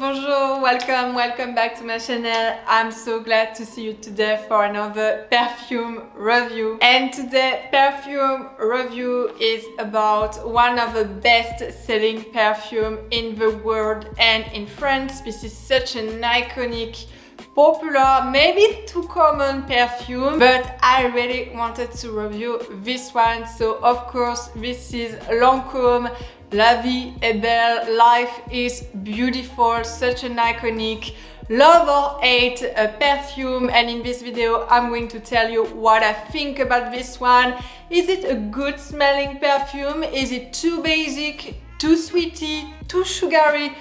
bonjour, welcome back to my channel. I'm so glad to see you today for another perfume review. And today perfume review is about one of the best selling perfume in the world and in France. This is such an iconic, popular, maybe too common perfume, but I really wanted to review this one. So of course this is Lancome La Vie est Belle, Life is Beautiful, such an iconic love or hate perfume, and in this video I'm going to tell you what I think about this one. Is it a good smelling perfume? Is it too basic, too sweety, too sugary?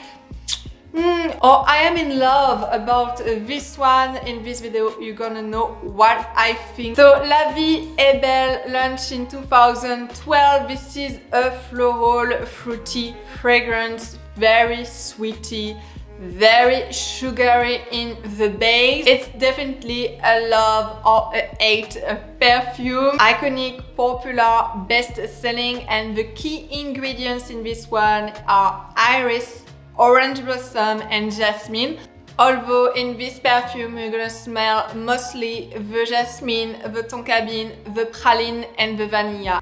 Or I am in love about this one. In this video you're gonna know what I think. So La Vie est Belle launched in 2012. This is a floral fruity fragrance, very sweety, very sugary in the base. It's definitely a love or a hate perfume. Iconic, popular, best-selling, and the key ingredients in this one are iris, orange blossom and jasmine. Although in this perfume you're gonna smell mostly the jasmine, the tonka bean, the praline and the vanilla.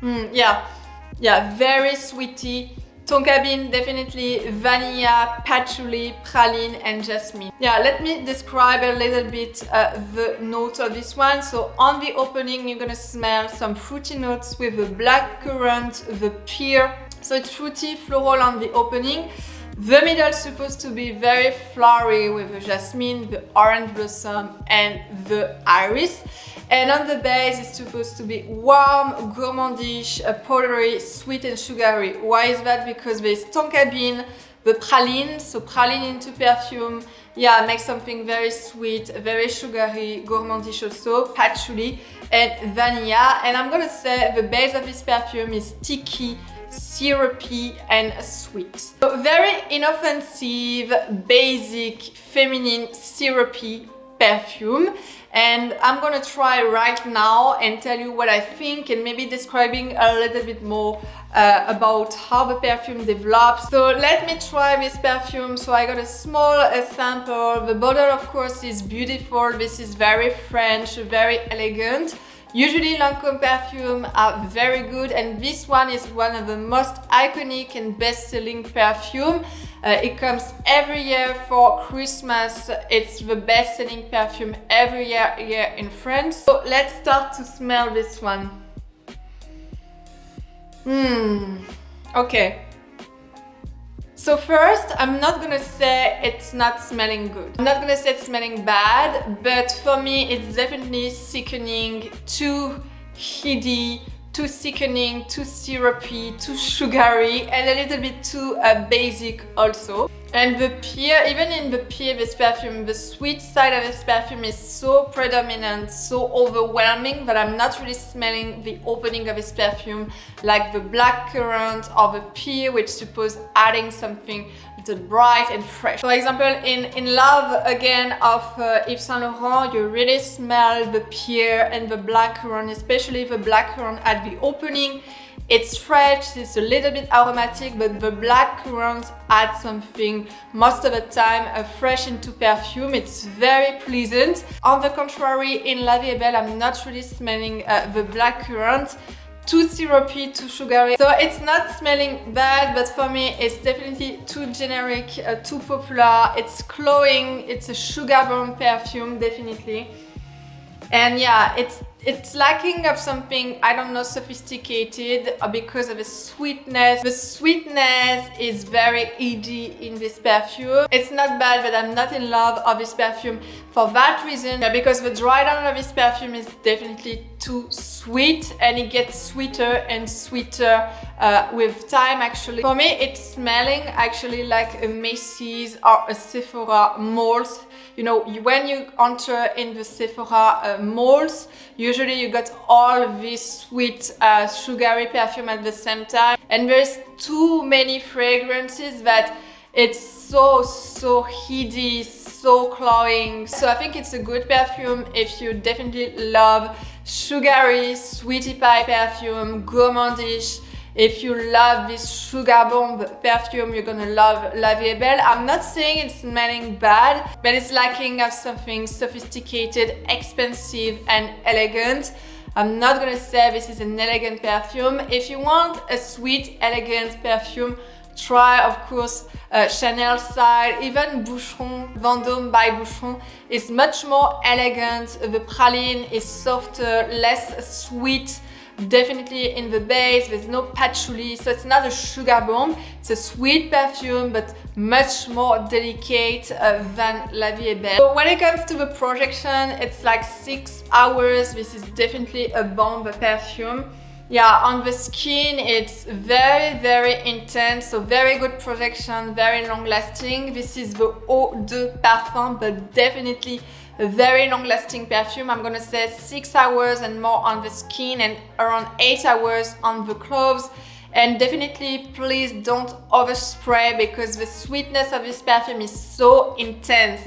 Yeah, very sweety. Tonka bean definitely, vanilla, patchouli, praline and jasmine. Yeah, let me describe a little bit the notes of this one. So on the opening you're gonna smell some fruity notes with the black currant, the pear. So it's fruity, floral on the opening. The middle is supposed to be very flowery with the jasmine, the orange blossom and the iris. And on the base it's supposed to be warm, gourmandish, powdery, sweet and sugary. Why is that? Because there's tonka bean, the praline, so praline into perfume, yeah, makes something very sweet, very sugary, gourmandish also, patchouli and vanilla. And I'm gonna say the base of this perfume is sticky, syrupy and sweet. So very inoffensive, basic, feminine, syrupy perfume. And I'm gonna try right now and tell you what I think, and maybe describing a little bit more about how the perfume develops. So let me try this perfume. So I got a small sample. The bottle of course is beautiful. This is very French, very elegant. Usually Lancome perfume are very good, and this one is one of the most iconic and best-selling perfume. It comes every year for Christmas. It's the best-selling perfume every year here in France. So let's start to smell this one. Okay. So first, I'm not gonna say it's not smelling good. I'm not gonna say it's smelling bad, but for me it's definitely sickening, too heady, too sickening, too syrupy, too sugary, and a little bit too basic also. And the pear, even in the pear, this perfume, the sweet side of this perfume is so predominant, so overwhelming that I'm not really smelling the opening of this perfume like the black currant or the pear, which suppose adding something a little bright and fresh. For example, in Love Again of Yves Saint Laurent, you really smell the pear and the black currant, especially the black currant at the opening. It's fresh, it's a little bit aromatic, but the black currant adds something most of the time fresh into perfume. It's very pleasant. On the contrary, in La Vie est Belle, I'm not really smelling the black currant. Too syrupy, too sugary. So it's not smelling bad, but for me it's definitely too generic, too popular. It's cloying, it's a sugar bomb perfume, definitely. And yeah, it's lacking of something, I don't know, sophisticated because of the sweetness. The sweetness is very heady in this perfume. It's not bad, but I'm not in love of this perfume for that reason, because the dry down of this perfume is definitely too sweet, and it gets sweeter and sweeter with time actually. For me, it's smelling actually like a Macy's or a Sephora malls. You know, when you enter in the Sephora malls, usually you got all this sweet, sugary perfume at the same time. And there's too many fragrances that it's so heady, so cloying. So I think it's a good perfume if you definitely love sugary, sweetie pie perfume, gourmandish. If you love this sugar bomb perfume, you're gonna love La Vie est Belle. I'm not saying it's smelling bad, but it's lacking of something sophisticated, expensive, and elegant. I'm not gonna say this is an elegant perfume. If you want a sweet, elegant perfume, try, of course, Chanel side. Even Boucheron, Vendôme by Boucheron is much more elegant. The praline is softer, less sweet. Definitely in the base, there's no patchouli, so it's not a sugar bomb. It's a sweet perfume, but much more delicate than La Vie est Belle. So when it comes to the projection, it's like 6 hours. This is definitely a bomb perfume. Yeah, on the skin, it's very intense, so very good projection, very long lasting. This is the Eau de Parfum, but definitely a very long lasting perfume. I'm gonna say 6 hours and more on the skin and around 8 hours on the clothes. And definitely, please don't overspray because the sweetness of this perfume is so intense.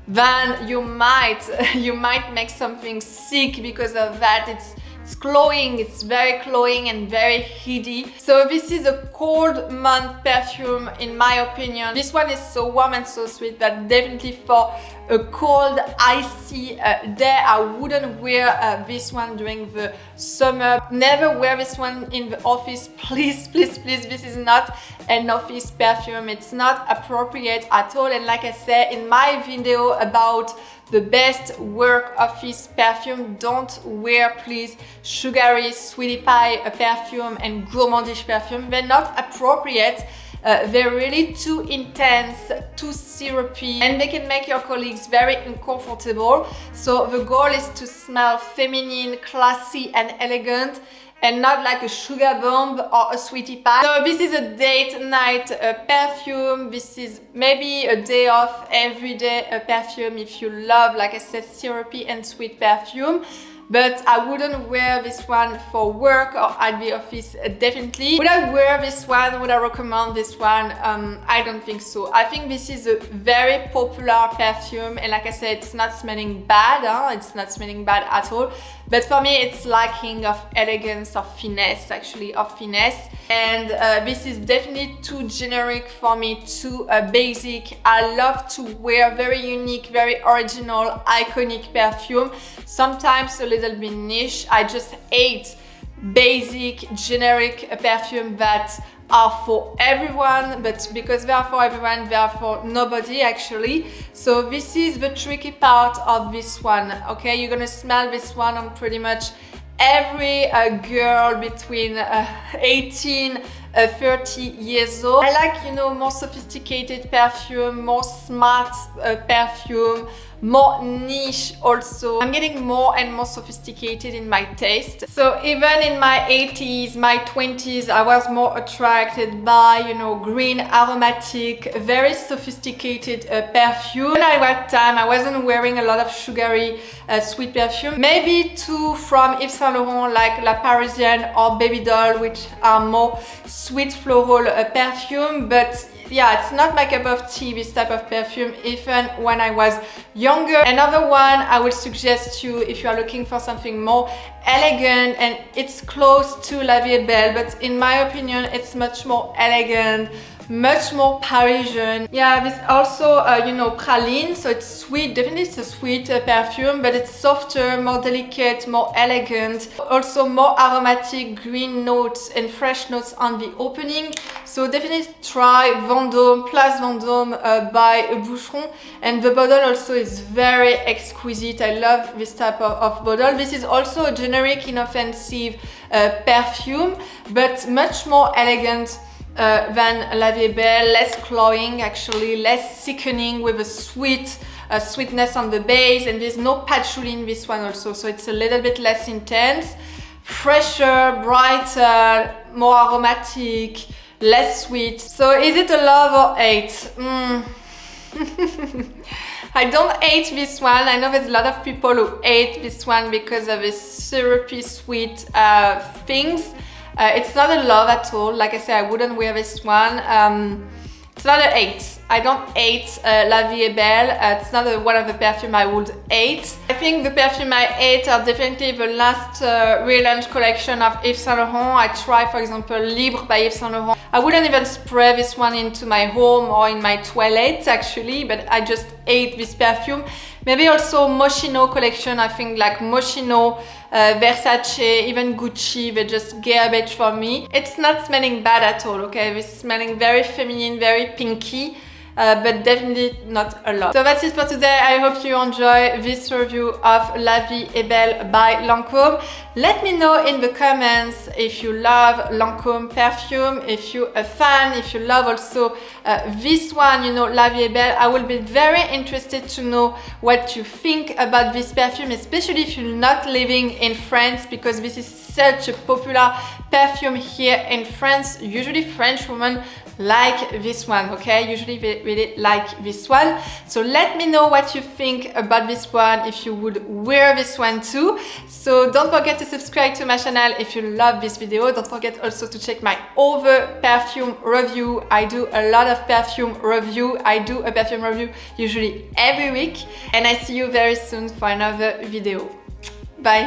Then you might make something sick because of that. It's cloying, it's very cloying and very heady. So this is a cold month perfume in my opinion. This one is so warm and so sweet that definitely for a cold, icy day, I wouldn't wear this one during the summer. Never wear this one in the office, please. This is not an office perfume. It's not appropriate at all. And like I said in my video about the best work office perfume, don't wear, please, sugary, sweetie pie perfume and gourmandish perfume. They're not appropriate. They're really too intense, too syrupy, and they can make your colleagues very uncomfortable. So the goal is to smell feminine, classy and elegant, and not like a sugar bomb or a sweetie pie. So this is a date night perfume. This is maybe a day off, everyday perfume if you love, like I said, syrupy and sweet perfume. But I wouldn't wear this one for work or at the office, definitely. Would I wear this one? Would I recommend this one? I don't think so. I think this is a very popular perfume, and like I said, it's not smelling bad, it's not smelling bad at all. But for me, it's lacking of elegance, of finesse, actually, of finesse. And this is definitely too generic for me, too basic. I love to wear very unique, very original, iconic perfume. Sometimes a little bit niche. I just hate basic, generic perfume that are for everyone, but because they are for everyone, they are for nobody actually. So this is the tricky part of this one, okay? You're gonna smell this one on pretty much every girl between 18 30 years old. I like, you know, more sophisticated perfume, more smart perfume, more niche also. I'm getting more and more sophisticated in my taste. So even in my 80s, my 20s, I was more attracted by, you know, green, aromatic, very sophisticated perfume. When I was time, I wasn't wearing a lot of sugary sweet perfume. Maybe two from Yves Saint Laurent, like La Parisienne or Baby Doll, which are more sweet floral perfume, but yeah, it's not my cup of tea, this type of perfume, even when I was younger. Another one I would suggest you if you are looking for something more elegant, and it's close to La Vie est Belle, but in my opinion, it's much more elegant, much more Parisian. Yeah, this also, you know, praline, so it's sweet, definitely it's a sweet perfume, but it's softer, more delicate, more elegant, also more aromatic, green notes and fresh notes on the opening. So definitely try Vendôme, Place Vendôme by Boucheron, and the bottle also is very exquisite. I love this type of bottle. This is also a generic, inoffensive perfume, but much more elegant than La Vie est Belle, less cloying actually, less sickening, with a sweetness on the base, and there's no patchouli in this one also, so it's a little bit less intense, fresher, brighter, more aromatic, less sweet. So is it a love or hate? I don't hate this one. I know there's a lot of people who hate this one because of its syrupy sweet things. It's not a love at all. Like I said, I wouldn't wear this one. It's not a hate. I don't hate La Vie est Belle. It's not one of the perfume I would hate. I think the perfume I hate are definitely the last relaunch collection of Yves Saint Laurent. I tried, for example, Libre by Yves Saint Laurent. I wouldn't even spray this one into my home or in my toilet actually, but I just hate this perfume. Maybe also Moschino collection. I think like Moschino, Versace, even Gucci, they just garbage for me. It's not smelling bad at all, okay? It's smelling very feminine, very pinky. But definitely not a lot. So that's it for today. I hope you enjoy this review of La Vie est Belle by Lancome. Let me know in the comments if you love Lancome perfume, if you're a fan, if you love also this one, you know, La Vie est Belle. I will be very interested to know what you think about this perfume, especially if you're not living in France, because this is such a popular perfume here in France. Usually French women like this one, okay? Usually they really like this one. So let me know what you think about this one, if you would wear this one too. So don't forget to subscribe to my channel if you love this video. Don't forget also to check my other perfume review. I do a lot of perfume review. I do a perfume review usually every week. And I see you very soon for another video. Bye!